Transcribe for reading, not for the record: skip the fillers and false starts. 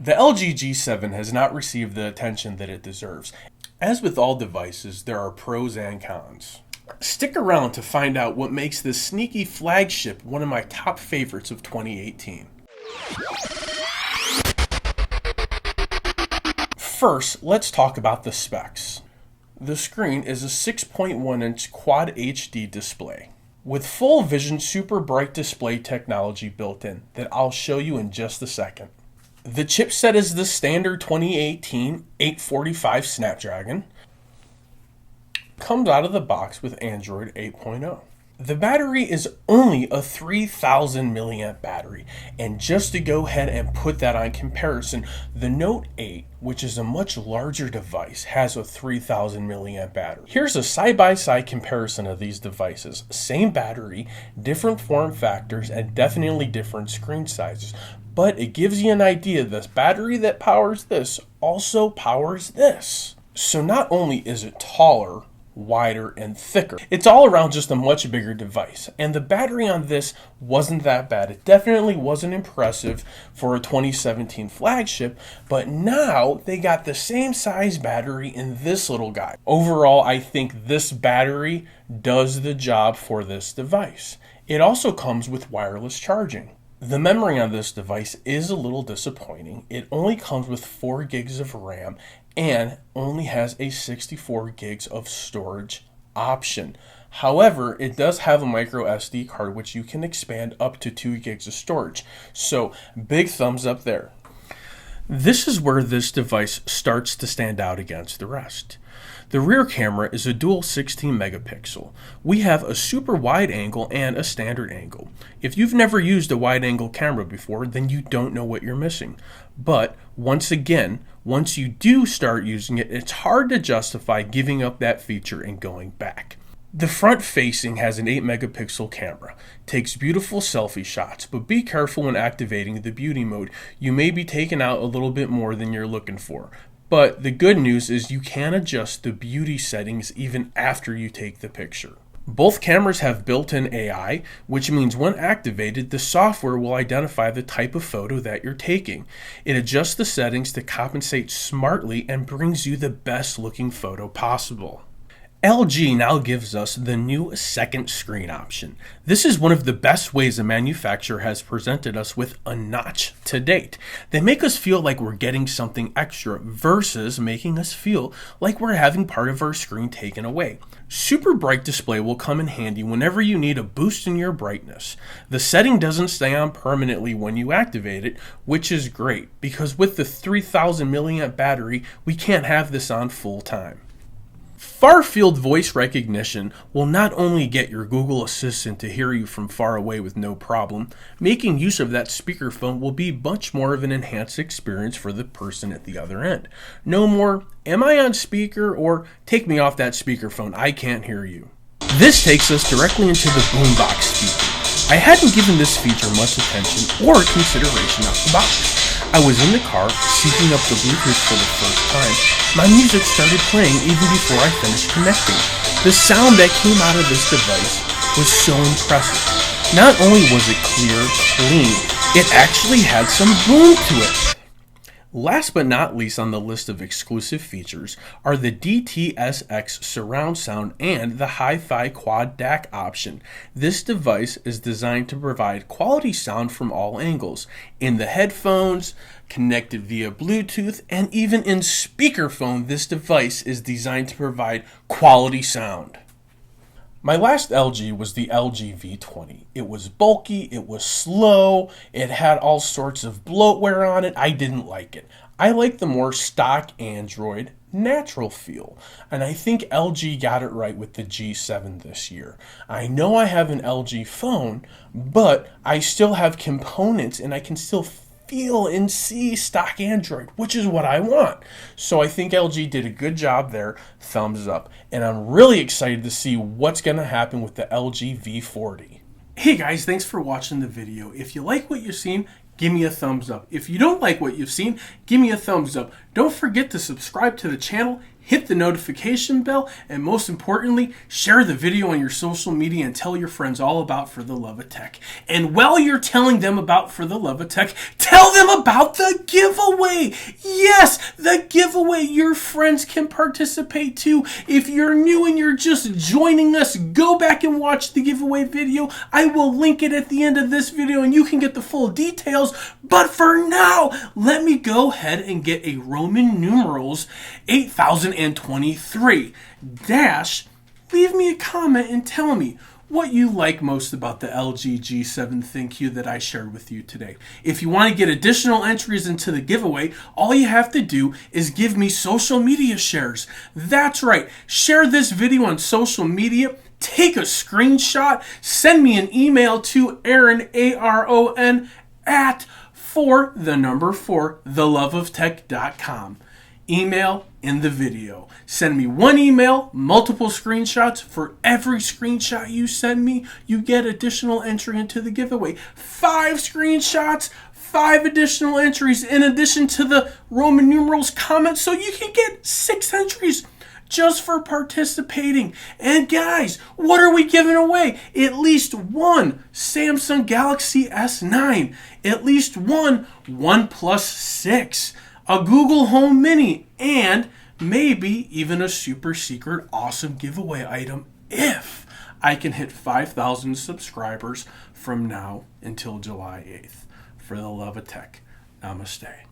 The LG G7 has not received the attention that it deserves. As with all devices, there are pros and cons. Stick around to find out what makes this sneaky flagship one of my top favorites of 2018. First, let's talk about the specs. The screen is a 6.1-inch Quad HD display with full vision super bright display technology built in that I'll show you in just a second. The chipset is the standard 2018 845 Snapdragon. Comes out of the box with Android 8.0. The battery is only a 3000 milliamp battery, and just to go ahead and put that on comparison, the Note 8, which is a much larger device, has a 3000 milliamp battery. Here's a side-by-side comparison of these devices. Same battery, different form factors, and definitely different screen sizes. But it gives you an idea this battery that powers this also powers this. So not only is it taller, wider, and thicker, it's all around just a much bigger device. And the battery on this wasn't that bad. It definitely wasn't impressive for a 2017 flagship, but now they got the same size battery in this little guy. Overall, I think this battery does the job for this device. It also comes with wireless charging. The memory on this device is a little disappointing. It only comes with 4 gigs of RAM and only has a 64 gigs of storage option. However, it does have a micro SD card which you can expand up to 2 gigs of storage. So big thumbs up there. This is where this device starts to stand out against the rest. The rear camera is a dual 16 megapixel. We have a super wide angle and a standard angle. If you've never used a wide angle camera before, then you don't know what you're missing. But once again, once you do start using it, it's hard to justify giving up that feature and going back. The front facing has an 8 megapixel camera, takes beautiful selfie shots, but be careful when activating the beauty mode. You may be taking out a little bit more than you're looking for. But the good news is you can adjust the beauty settings even after you take the picture. Both cameras have built-in AI, which means when activated, the software will identify the type of photo that you're taking. It adjusts the settings to compensate smartly and brings you the best looking photo possible. LG now gives us the new second screen option. This is one of the best ways a manufacturer has presented us with a notch to date. They make us feel like we're getting something extra versus making us feel like we're having part of our screen taken away. Super bright display will come in handy whenever you need a boost in your brightness. The setting doesn't stay on permanently when you activate it, which is great because with the 3000 milliamp battery, we can't have this on full time. Far-field voice recognition will not only get your Google Assistant to hear you from far away with no problem, making use of that speakerphone will be much more of an enhanced experience for the person at the other end. No more, am I on speaker, or take me off that speakerphone, I can't hear you. This takes us directly into the boombox speaker. I hadn't given this feature much attention or consideration out the box. I was in the car, syncing up the Bluetooth for the first time. My music started playing even before I finished connecting. The sound that came out of this device was so impressive. Not only was it clear, clean, it actually had some boom to it. Last but not least on the list of exclusive features are the DTS:X surround sound and the Hi-Fi Quad DAC option. This device is designed to provide quality sound from all angles, in the headphones, connected via Bluetooth, and even in speakerphone. This device is designed to provide quality sound. My last LG was the LG V20. It was bulky, it was slow, it had all sorts of bloatware on it. I didn't like it. I like the more stock Android, natural feel. And I think LG got it right with the G7 this year. I know I have an LG phone, but I still have components and I can still feel and see stock Android, which is what I want. So I think LG did a good job there. Thumbs up. And I'm really excited to see what's going to happen with the LG V40. Hey guys, thanks for watching the video. If you like what you've seen, give me a thumbs up. If you don't like what you've seen, give me a thumbs up. Don't forget to subscribe to the channel, hit the notification bell, and most importantly, share the video on your social media and tell your friends all about For the Love of Tech. And while you're telling them about For the Love of Tech, tell them about the giveaway. Yes, the giveaway. Your friends can participate too. If you're new and you're just joining us, go back and watch the giveaway video. I will link it at the end of this video and you can get the full details. But for now, let me go ahead and get a Roman numerals 8023 dash. Leave me a comment and tell me what you like most about the LG G7 ThinQ that I shared with you today. If you want to get additional entries into the giveaway, all you have to do is give me social media shares. That's right, share this video on social media, take a screenshot, send me an email to Aaron, ARON, at 4 theloveoftech.com. Email in the video. Send me one email, multiple screenshots. For every screenshot you send me, you get additional entry into the giveaway. 5 screenshots, 5 additional entries in addition to the Roman numerals comments, so you can get 6 entries just for participating. And guys, what are we giving away? At least one Samsung Galaxy S9, at least one OnePlus 6, a Google Home Mini, and maybe even a super secret awesome giveaway item if I can hit 5,000 subscribers from now until July 8th. For the love of tech, namaste.